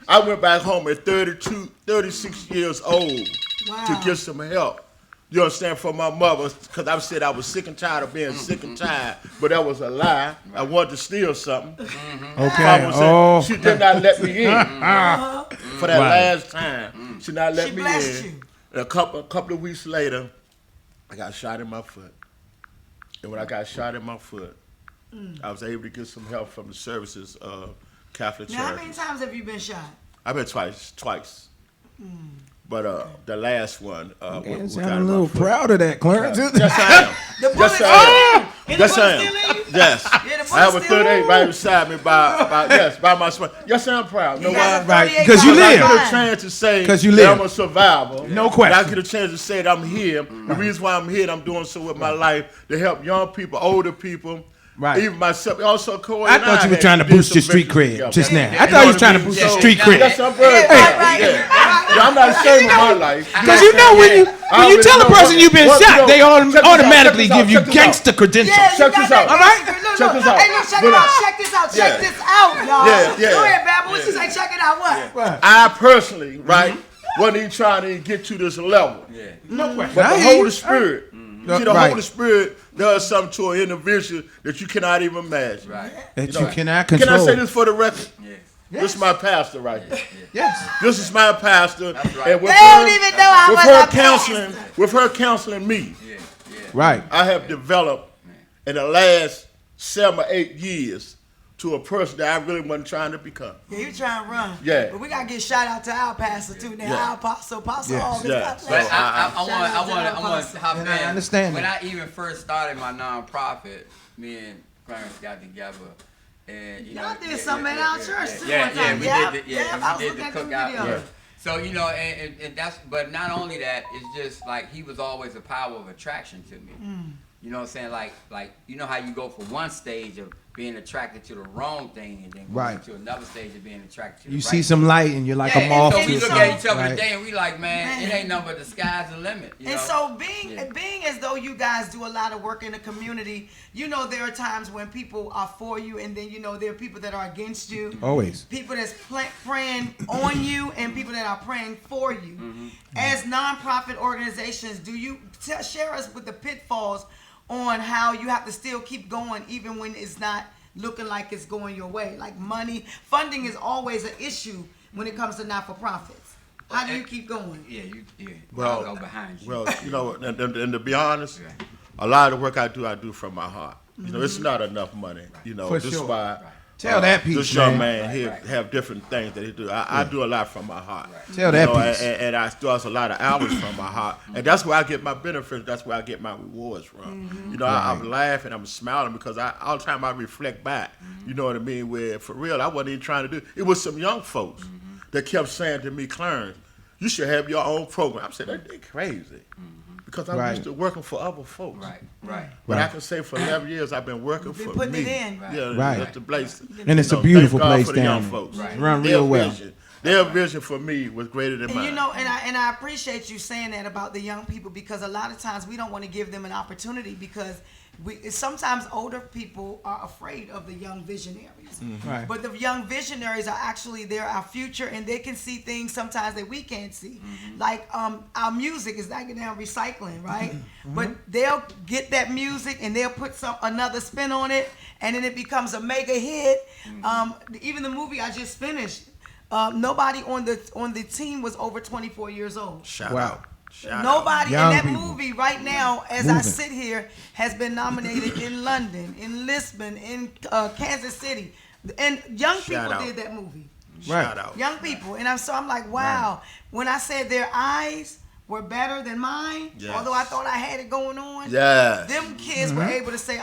E: I went back home at 36 years old to get some help. You understand, from my mother, because I said I was sick and tired of being sick and tired, but that was a lie. I wanted to steal something.
A: Okay.
E: Mama said
A: Oh.
E: she did not let me in for that last time. She not let
C: She
E: me
C: blessed
E: in.
C: you.
E: And a couple of weeks later, I got shot in my foot. And when I got shot in my foot, I was able to get some help from the services of Catholic
C: Now, how
E: Church.
C: many times have you been shot?
E: I've been twice. But the last one,
A: You sound a little proud of that, Clarence.
E: Yes, I am.
C: The
E: Yes,
C: bullet
E: I am.
C: still in?
E: Yes, I
C: The bullet still in
E: am.
C: you?
E: Yes.
C: Yeah, the bullet
E: I have a
C: still
E: 38
C: in?
E: right beside me by my spine. Yes, I'm proud. You know
C: He has
E: why?
C: a
A: Right,
C: 38
A: because you
C: caliber
A: live.
E: I
C: gun.
E: get a chance to say
A: 'Cause you
E: that
A: live.
E: I'm a survivor.
A: No question.
E: And I get a chance to say that I'm here. The reason why I'm here, and I'm doing so with my life to help young people, older people.
A: Right.
E: Even myself. Also, Corey
A: I
E: and
A: thought you were
E: had
A: trying to
E: did
A: boost
E: some
A: your street
E: ventures
A: cred
E: together.
A: just now. I
E: You
A: thought
E: know
A: you was
E: what
A: trying
E: I
A: to
E: mean?
A: boost your
E: So-
A: street cred.
E: Yes, I'm very
C: Yeah,
E: proud.
C: right.
E: Yeah, I'm not ashamed of my life.
A: Because you know when you tell a person you've been shot, they automatically give you gangster credentials.
C: Yeah,
E: Check
C: you
E: this
C: got
E: out.
C: that
A: All right?
C: gangster- look,
E: Check
C: look.
E: this out.
C: Hey, look, check
E: But,
C: it out. Check this out. Check
E: yeah.
C: this out, y'all.
E: Yeah, yeah.
C: Go ahead, Babble. What you say? Check it out. What?
E: I personally, right, wasn't even trying to get to this level.
A: No question.
E: But
A: I
E: the
A: hear you.
E: Holy Spirit, see, the
A: Right.
E: Holy Spirit does something to an individual that you cannot even imagine.
D: Right.
A: That
E: You
A: you
E: know,
A: cannot
E: Can
A: control.
E: I say this for the record?
D: Yes.
E: This is my pastor right here.
A: Yes.
E: This is my pastor.
D: right.
E: And with
C: They don't even know I
E: with
C: was
E: her
C: a
E: counseling,
C: pastor.
E: with her counseling me,
D: Yeah. Yeah.
A: Right.
E: I have developed in the last 7 or 8 years to a person that I really wasn't trying to become.
C: Yeah, you trying to run.
E: Yeah.
C: But we got to get shout out to our pastor, too. Now,
E: Yeah.
C: our apostle, Apostle
A: Yes.
C: August.
E: Yeah.
C: God
E: So,
C: bless you.
D: I want to hop in.
A: And I understand
D: When
A: that.
D: I even first started my nonprofit, me and Clarence got together, and
C: Y'all did something at our church, too, one
D: Yeah,
C: time.
D: we
C: Yeah,
D: did.
C: yeah, I was
D: We did
C: looking
D: the
C: at the
D: cookout.
C: video.
D: So you know, and that's, but not only that, it's just like he was always a power of attraction to me. You know what I'm saying? Like you know how you go from one stage of being attracted to the wrong thing, and then going to another stage of being attracted to the
A: You
D: right
A: see
D: thing.
A: some light, and you're like a
D: And
A: moth
D: so
A: to
D: we
A: a
D: look
A: flame.
D: at each other
A: Right.
D: today, and we like, man, it ain't nothing but the sky's the limit. You
C: And
D: know?
C: so being
D: Yeah.
C: being as though you guys do a lot of work in the community, you know there are times when people are for you, and then you know there are people that are against you.
A: Always.
C: People that's praying on you, and people that are praying for you. As nonprofit organizations, do you share us with the pitfalls on how you have to still keep going even when it's not looking like it's going your way? Like money, funding is always an issue when it comes to not-for-profits. How do you keep going?
D: Yeah,
E: Well,
D: I'll go behind you.
E: Well, you know, and to be honest, a lot of the work I do from my heart. You know, it's not enough money. You know,
A: For
E: this
A: sure.
E: is why
A: Tell that piece,
E: this young
A: man.
E: man here have different things that he do. I do a lot from my heart.
A: Tell
E: You
A: that
E: know,
A: piece.
E: and I do a lot of hours from my heart, and that's where I get my benefits. That's where I get my rewards from. You know, I'm laughing, I'm smiling because all the time I reflect back. You know what I mean? Where for real, I wasn't even trying to do. It was some young folks that kept saying to me, "Clarence, you should have your own program." I said, "They crazy," because I'm
A: Right.
E: used to working for other folks.
D: Right.
E: But I
A: Right.
E: can say for 11 years I've been working
C: You've been
E: for
C: putting
E: me.
C: it in.
E: Yeah,
A: Right.
E: that's the place.
A: And it's a
E: You know,
A: beautiful
E: thank God
A: place
E: for the young
A: down there.
E: folks.
D: Right.
A: Run
E: Their
A: real well.
E: Their vision for me was greater than
C: And
E: mine.
C: you know, and I appreciate you saying that about the young people, because a lot of times we don't want to give them an opportunity because sometimes older people are afraid of the young visionaries.
A: Right.
C: But the young visionaries are actually, they're our future, and they can see things sometimes that we can't see. Like our music is like now recycling, right? But they'll get that music and they'll put another spin on it, and then it becomes a mega hit. Even the movie I just finished, nobody on the team was over 24 years old.
E: Shout
A: Wow.
E: out. Shout
C: Nobody
A: Young
C: in that
A: people.
C: movie right now, as I
A: Moving.
C: sit here, has been nominated in London, in Lisbon, in Kansas City, and young
E: Shout
C: people
E: out.
C: did that movie.
E: out. Shout out.
C: Young people, and I'm like, wow. When I said their eyes were better than mine,
E: Yes.
C: although I thought I had it going on,
E: Yes.
C: them kids were able to say,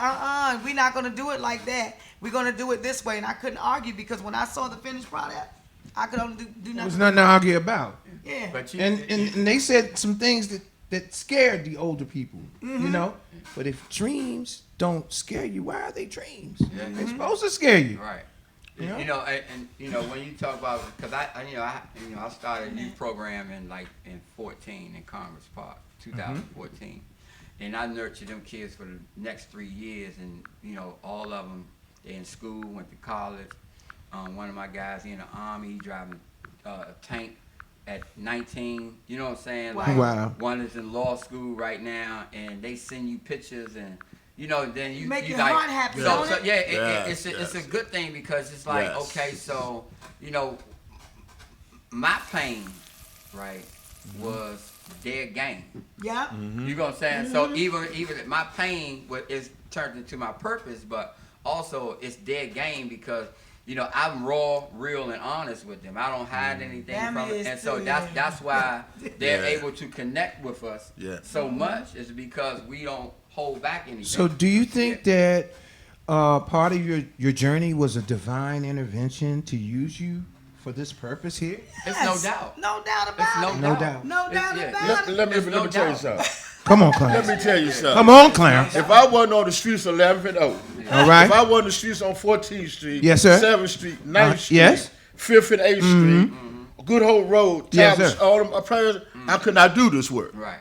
C: we're not gonna do it like that. We're gonna do it this way, and I couldn't argue because when I saw the finished product, I could only do
A: There was
C: nothing.
A: nothing to argue about.
C: Yeah.
D: But you,
A: And they said some things that scared the older people, you know. But if dreams don't scare you, why are they dreams? They're supposed to scare you.
D: right.
A: Yeah.
D: You know, and you know when you talk about, because I started a youth program in 14 in Congress Park, 2014, and I nurtured them kids for the next 3 years, and you know all of them, they in school, went to college. One of my guys in the Army, driving a tank at 19. You know what I'm saying? Like,
A: Wow.
D: one is in law school right now, and they send you pictures and. You know, then you
C: Make
D: you
C: your
D: like,
C: heart happy,
D: so,
C: don't
D: so
C: it?
D: yeah,
E: Yes,
D: it's a
E: yes.
D: good thing because it's like,
E: Yes.
D: okay, so you know, my pain, right, was dead game.
C: Yeah.
D: You know what I'm saying? So even my pain is turned into my purpose, but also it's dead game because you know I'm raw, real, and honest with them. I don't hide anything
C: That
D: from it,
C: is
D: and so
C: true,
D: that's
C: yeah.
D: that's why they're
E: Yeah.
D: able to connect with us
E: Yeah.
D: so much is because we don't hold back anything.
A: So do you think that part of your journey was a divine intervention to use you for this purpose here?
D: It's
C: Yes.
D: no doubt.
C: No doubt
D: It's
C: about
D: no
C: it.
A: No
D: doubt.
A: doubt.
C: No doubt
D: yeah.
C: about it.
E: Let me
D: There's no
E: tell you
D: doubt.
E: something.
A: Come on,
E: Let
A: Clarence.
E: me tell you something.
A: Come on, Clarence.
E: If I wasn't on the streets of 11th and Oak,
A: All right.
E: if I wasn't on the streets on 14th Street,
A: Yes, sir.
E: 7th Street, 9th Street,
A: yes.
E: 5th and 8th Street, Good Hope Road,
A: Yes,
E: Tavis,
A: sir.
E: all them prayers, I could not do this work.
D: Right.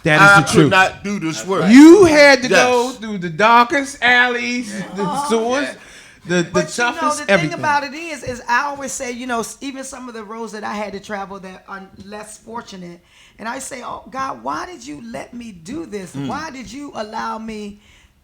A: That
E: I
A: is the
E: could
A: truth.
E: not do this work.
A: You had to
E: Yes.
A: go through the darkest alleys, the sewers, the
C: But you know,
A: toughest
C: the
A: everything.
C: thing about it is I always say, you know, even some of the roads that I had to travel that are less fortunate, and I say, oh God, why did you let me do this? Why did you allow me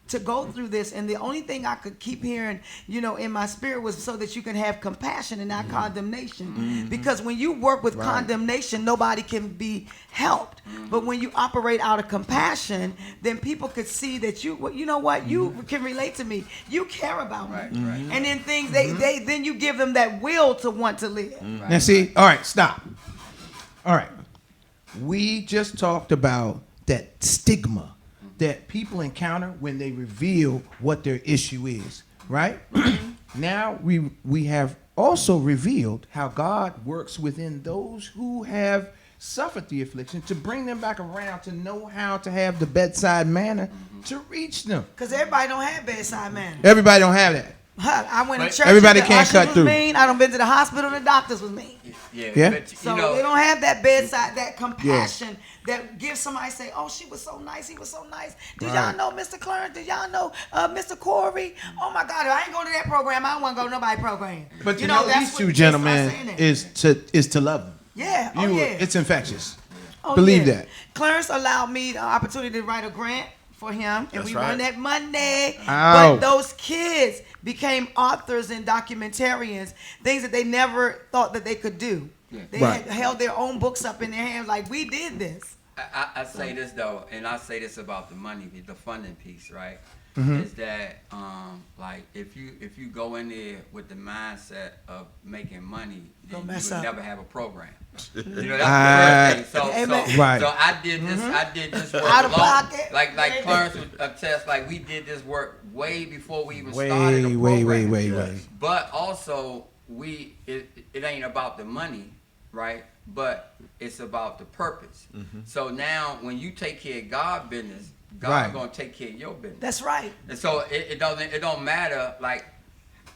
C: to go through this? And the only thing I could keep hearing, you know, in my spirit was so that you can have compassion and not condemnation. Because when you work with condemnation, nobody can be helped. But when you operate out of compassion, then people could see that you know what, you can relate to me. You care about me. And then things then you give them that will to want to live.
A: Now see, all right, stop. All right. We just talked about that stigma that people encounter when they reveal what their issue is, right? Now we have also revealed how God works within those who have suffered the affliction to bring them back around to know how to have the bedside manner to reach them.
C: Because everybody don't have bedside manner.
A: Everybody don't have that.
C: I went to church.
A: Everybody
C: the
A: can't
C: ushers
A: cut
C: was
A: through.
C: Mean. I done been to the hospital. The doctors was mean.
A: Yeah.
D: But,
C: So
D: you know,
C: they don't have that bedside, that compassion that gives somebody say, "Oh, she was so nice. He was so nice. Did y'all know Mr. Clarence? Did y'all know Mr. Corey? Oh my God, I ain't going to that program. I don't want to go to nobody's program."
A: But you know
C: that's
A: these
C: what
A: two
C: they
A: gentlemen
C: start saying that.
A: is to love them.
C: Yeah. Oh
A: You,
C: yeah.
A: It's infectious.
C: Oh,
A: Believe
C: yeah.
A: that.
C: Clarence allowed me the opportunity to write a grant for him, and
E: That's
C: we
E: right.
C: won that Monday.
A: Ow.
C: But those kids became authors and documentarians, things that they never thought that they could do. They
A: Right.
C: had held their own books up in their hands, like we did this.
D: I say this though, and I say this about the money, the funding piece, right?
A: Mm-hmm.
D: Is that like if you go in there with the mindset of making money, then
C: Don't
D: you
C: mess
D: would
C: up.
D: never have a program. You know, that's the first thing.
C: Amen.
A: Right.
D: So I did this work
C: Out of pocket.
D: Like
C: Amen.
D: Clarence would attest, like we did this work way before we even
A: Way,
D: started the program.
A: way.
D: But also, it ain't about the money, right? But it's about the purpose. So now, when you take care of God's business, God's
A: Right.
D: gonna take care of your business.
C: That's right.
D: And so it don't matter like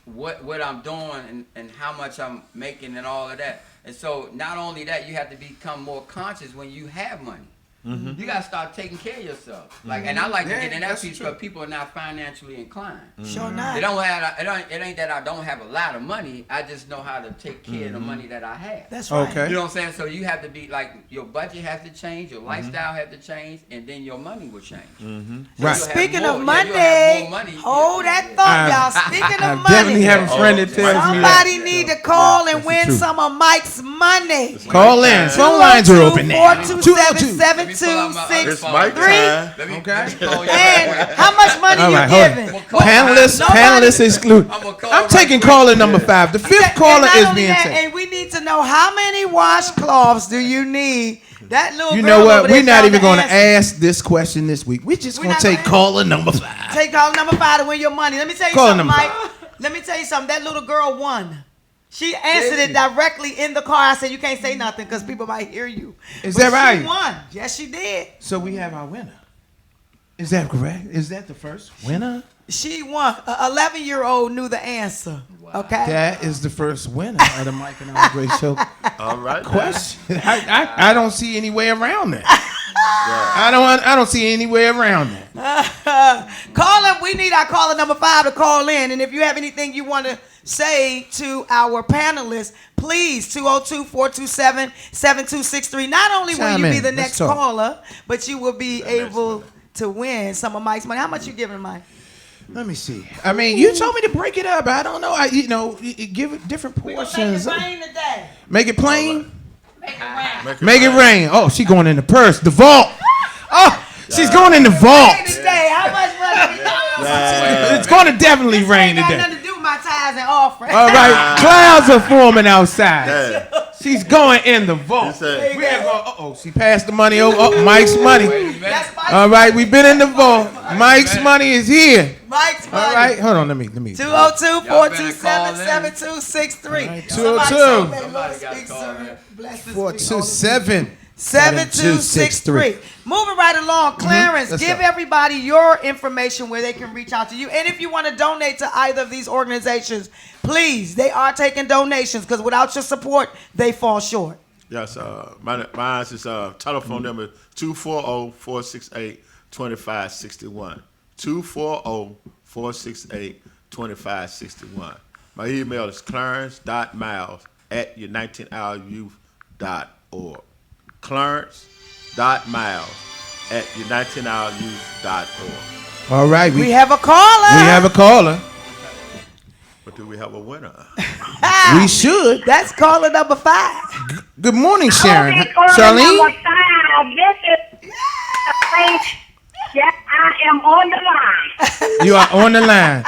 D: what I'm doing and how much I'm making and all of that. And so not only that, you have to become more conscious when you have money. You gotta start taking care of yourself. Like, and I like to
A: Yeah,
D: get in that
A: that's
D: piece
A: true.
D: because people are not financially inclined.
C: Sure not.
D: It ain't that I don't have a lot of money. I just know how to take care of the money that I have.
C: That's right.
A: Okay.
D: You know what I'm saying? So you have to be like, your budget has to change, your lifestyle has to change, and then your money will change. So
A: Right.
D: you'll have
C: Speaking
D: more-
C: of
D: you'll
C: Monday,
D: have more money.
C: hold that thought, y'all. Speaking
A: I
C: of money,
A: definitely have a friend that tells me that.
C: somebody need to call and
A: That's the
C: win
A: truth.
C: some of Mike's money.
A: Call in. Phone lines are open now. 202.
C: 427-7263.
E: It's Mike
C: Three.
E: time.
D: Let me
A: Okay.
D: call you.
C: And how much money
A: All
C: you
A: right, hold
C: giving?
A: on. Panelists
C: Nobody-
A: excluded.
D: I'ma call
A: I'm
D: right
A: taking
D: quick.
A: caller number 5. The
C: And
A: fifth caller
C: not
A: is
C: only
A: being
C: that,
A: taken.
C: and we need to know how many washcloths do you need? That little
A: You
C: girl
A: know
C: over
A: what?
C: there
A: We're not
C: found
A: even
C: the
A: going to
C: answer.
A: ask this question this week. We're just
C: We're
A: going
C: not
A: to take
C: gonna
A: caller number 5.
C: Take call number 5 to win your money. Let me tell you
A: Caller
C: something,
A: number
C: Mike.
A: 5.
C: Let me tell you something. That little girl won. She answered
A: Did
C: it
A: she?
C: directly in the car. I said, you can't say nothing because people might hear you.
A: Is
C: But
A: that right?
C: She won. Yes, she did.
A: So we have our winner. Is that correct? Is that the first winner?
C: She won. An 11-year-old knew the answer. Okay?
A: That is the first winner of the Mike and Andre show
E: All right.
A: question. I don't see any way around that. I don't see any way around that.
C: Call him. We need our caller number 5 to call in. And if you have anything you want to say to our panelists, please, 202-427-7263. Not only will
A: Chime
C: you be
A: in.
C: the
A: Let's
C: next
A: talk.
C: caller, but you will be able to win some of Mike's money. How much you giving, Mike?
A: Let me see. I mean, you told me to break it up. I don't know. Give it different portions.
C: today.
A: Make it plain.
C: Make it rain.
A: Make it rain. Oh, she going in the purse, the vault. Oh, she's going in the vault.
C: Rain today. How much money we got?
A: It's going to definitely rain
C: Ain't got
A: today.
C: nothing to do with my tithes and offering.
A: All right, clouds are forming outside.
E: Yeah.
A: She's going in the vault.
E: He said,
A: We have she passed the money over. Oh, Mike's money.
C: That's Mike's
A: All right, we've been in the vault. Mike's money is here.
C: Mike's money.
A: All right, hold on. Let me.
C: 202-427-7263.
A: All right,
C: Somebody
A: 202.
C: say, "May the Lord
D: Somebody gotta
C: speak,
D: call
C: sir.
D: in.
C: Bless this week, all of you."
A: 427.
C: 7263. Moving right along, Clarence,
A: Let's
C: give
A: go.
C: everybody your information where they can reach out to you. And if you want to donate to either of these organizations, please, they are taking donations because without your support, they fall short.
E: yes, mine is telephone number 240-468-2561. 240-468-2561. My email is clarence.miles@unitingouryouth.org. clarence.miles@unitingouryouth.org.
A: All right,
C: We have a caller.
A: we have a caller.
E: But do we have a winner?
A: We should.
C: That's caller number 5.
A: Good morning, Sharon.
F: Okay, caller
A: Charlene.
F: number 5. This is yes, I am on the line.
A: You are on the line.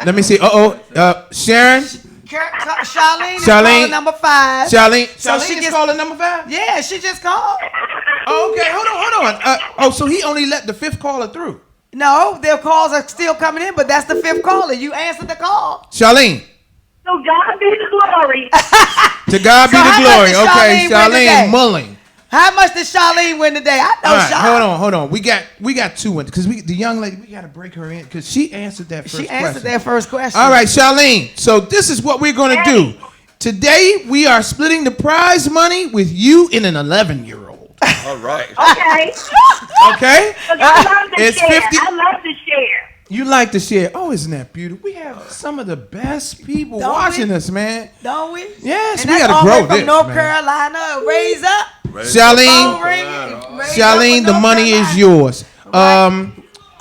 A: Let me see. Sharon.
C: Charlene is
A: Charlene.
C: caller number 5.
A: Charlene.
C: So
A: Charlene
C: she
A: is
C: gets-
A: calling number 5.
C: Yeah, she just called.
A: Okay, hold on. So he only let the 5th caller through.
C: No, their calls are still coming in, but that's the 5th caller. You answered the call.
A: Charlene.
F: So To God be the glory.
A: To God be
C: So
A: the
C: how
A: glory.
C: much did
A: Okay,
C: Charlene win today?
A: Charlene Mulling.
C: How much did Charlene win today? I know
A: All right,
C: Charlene.
A: hold on. We got two winners because the young lady, we got to break her in because she answered that first
C: She
A: question.
C: answered that first question.
A: All right, Charlene. So this is what we're going to do. Today we are splitting the prize money with you and an 11-year-old.
E: All right.
F: Okay.
A: Okay?
F: 'Cause I love to
A: It's
F: share.
A: 50
F: I love to share.
A: You like to share. Oh, isn't that beautiful? We have some of the best people
C: Don't
A: watching
C: we?
A: us, man.
C: Don't we?
A: Yes,
C: and
A: we
C: that's
A: got to
C: all the
A: grow
C: way from
A: this,
C: North
A: man.
C: Carolina. Raise up.
A: Charlene,
C: Phone ring. Raise
A: Charlene,
C: up
A: the
C: from North
A: money is
C: Carolina.
A: yours.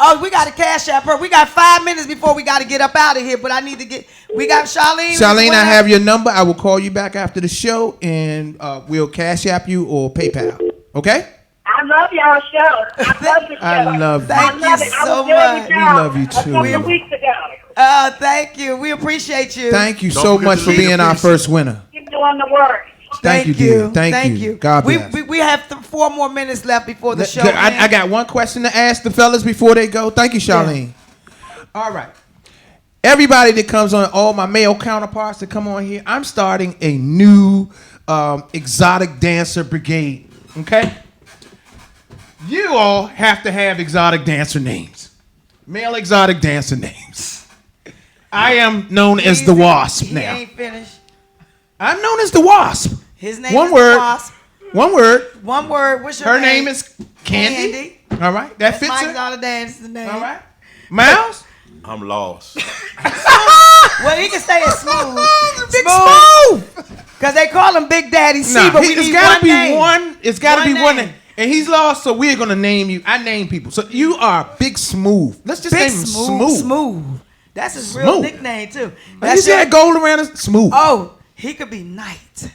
C: Oh, we got to cash app her. We got 5 minutes before we got to get up out of here, but I need to get. We got Charlene.
A: Charlene, I have your number. I will call you back after the show, and we'll cash app you or PayPal. Okay?
F: I love y'all show. I love the show.
A: I love you.
F: I
C: Thank
F: love
C: you
F: it. I
C: so
F: was there
C: much.
F: with
A: We
F: y'all
A: love you
F: a
A: too.
F: couple of weeks ago.
C: Thank you. We appreciate you.
A: Thank you
E: Don't
A: so
E: forget
A: much
E: to
A: for
E: leave
A: being
E: the
A: our
E: piece.
A: first winner.
F: Keep doing the work.
A: Thank you, dear. Thank you. God bless.
C: We have 4 more minutes left before the show.
A: I
C: ends.
A: got one question to ask the fellas before they go. Thank you, Charlene. All right. Everybody that comes on, all my male counterparts that come on here, I'm starting a new exotic dancer brigade. Okay? You all have to have exotic dancer names. Male exotic dancer names. I am known as the Wasp
C: He
A: now.
C: ain't finished.
A: I'm known as the Wasp.
C: His name
A: One
C: is
A: word.
C: The Wasp.
A: One word.
C: One word. What's your
A: Her
C: name?
A: name is Candy. All right. That
C: That's
A: fits
C: Mike's
A: her.
C: Dollar Dance's name.
A: All right. Miles?
E: I'm lost.
C: Well, he can stay as smooth.
A: Big Smooth.
C: Because they call him Big Daddy C,
A: Nah,
C: but we
A: it's
C: need
A: gotta
C: one
A: be
C: name.
A: one. It's got to
C: One
A: be one
C: name.
A: name. And he's lost, so we're gonna name you. I name people. So you are Big Smooth. Let's just
C: Big
A: name him
C: Smooth.
A: Smooth.
C: Smooth. That's his real
A: Smooth.
C: nickname, too.
A: Like, you
C: That's
A: see that gold around his Smooth.
C: Oh, he could be Knight.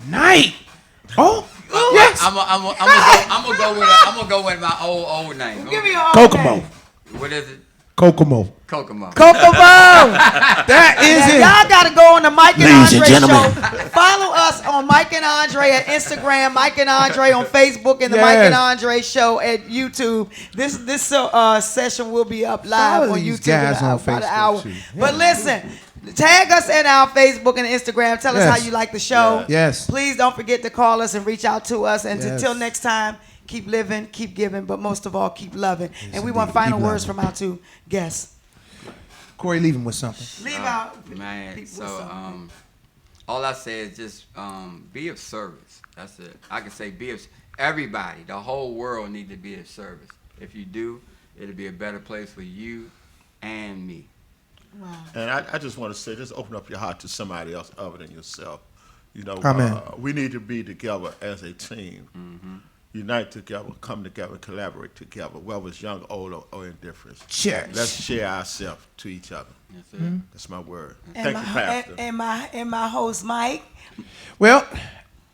A: Night. Oh, yes.
D: I'm gonna go with my old name.
C: Give me your own
A: Kokomo.
C: name.
D: What is it?
A: Kokomo.
D: Kokomo.
C: Kokomo.
A: That is
C: Now,
A: it.
C: y'all got to go on the Mike and
A: Ladies and
C: Andre
A: gentlemen.
C: show. Follow us on Mike and Andre at Instagram, Mike and Andre on Facebook, and the
A: Yes.
C: Mike and Andre show at YouTube. This session will be up live
A: Follow
C: on
A: these
C: YouTube
A: guys
C: in
A: on
C: about an
A: Facebook,
C: hour.
A: too.
C: But listen, tag us in our Facebook and Instagram. Tell us
A: Yes.
C: how you like the show.
A: Yes.
C: Please don't forget to call us and reach out to us. And
A: Yes.
C: until next time, keep living, keep giving, but most of all, keep loving. And we want
A: indeed.
C: final
A: Keep
C: words
A: loving.
C: from our 2 guests.
A: Corey, leave him with something.
C: Leave out.
D: Man,
C: people
D: so
C: with something.
D: all I say is just be of service. That's it. I can say be of everybody. The whole world need to be of service. If you do, it'll be a better place for you and me.
C: Wow.
E: And I just want to say, just open up your heart to somebody else other than yourself. You know,
A: Amen.
E: we need to be together as a team.
D: Mm-hmm.
E: Unite together, come together, collaborate together, whether it's young, old, or indifferent.
A: Church.
E: Let's share ourselves to each other.
D: That's it.
E: That's my word.
C: And
E: Thank
C: my,
E: you, Pastor.
C: and my host Mike.
A: Well,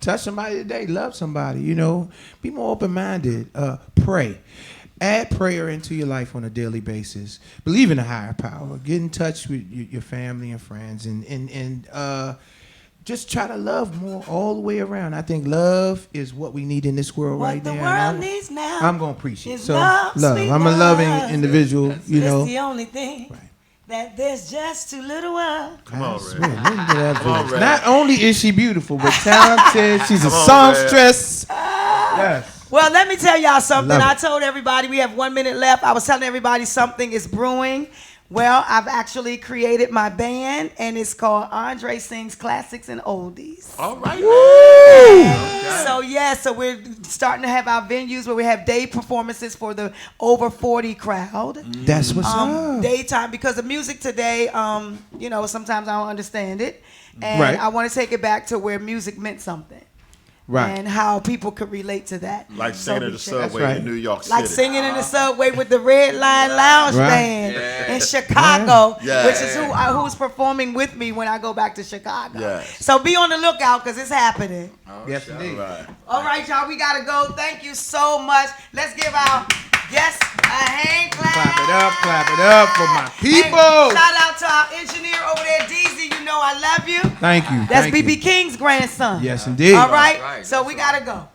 A: touch somebody today. Love somebody. You know, be more open-minded. Pray. Add prayer into your life on a daily basis. Believe in a higher power. Get in touch with your family and friends, and just try to love more all the way around. I think love is what we need in this world
C: What
A: right
C: the
A: now.
C: world needs now.
A: I'm gonna preach it.
C: is
A: So
C: love,
A: love.
C: sweet
A: I'm a loving
C: love.
A: individual. You know.
C: It's the only thing
A: Right.
C: that there's just too little of.
E: Come on,
A: Swear,
E: Ray.
A: listen to that
E: Come on,
A: voice.
E: Ray.
A: Not only is she beautiful, but talented. She's a
E: Come on, Ray.
A: songstress. Yes.
C: Well, let me tell y'all something.
A: Love
C: I
A: it.
C: told everybody we have 1 minute left. I was telling everybody something is brewing. Well, I've actually created my band, and it's called Andree Sings Classics and Oldies.
E: All right.
C: So we're starting to have our venues where we have day performances for the over 40 crowd.
A: That's what's up.
C: Daytime, because the music today, sometimes I don't understand it, and
A: Right.
C: I want to take it back to where music meant something.
A: Right.
C: And how people could relate to that.
E: Like singing in
C: we
E: the
C: should-
E: subway
A: right.
E: in New York City.
C: Like singing in the subway with the Red Line Lounge
A: Right.
C: Band
D: Yeah.
C: in Chicago,
E: Yeah.
C: which is who's performing with me when I go back to Chicago.
E: Yes.
C: So be on the lookout because it's happening.
A: Yes, indeed.
E: All right.
C: All right, y'all, we gotta go. Thank you so much. Let's give our guests a hand clap.
A: Clap it up for my
C: And
A: people.
C: shout out to our engineer over there, DZ. You know I love you.
A: Thank you.
C: That's
A: Thank
C: BB
A: you.
C: King's grandson.
A: Yes, indeed.
C: All right,
D: Right,
C: so
D: that's
C: we gotta go.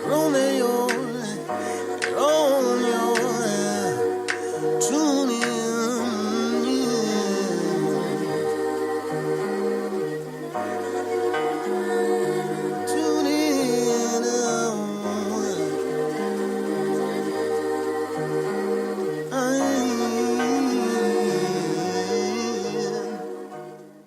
B: Romance.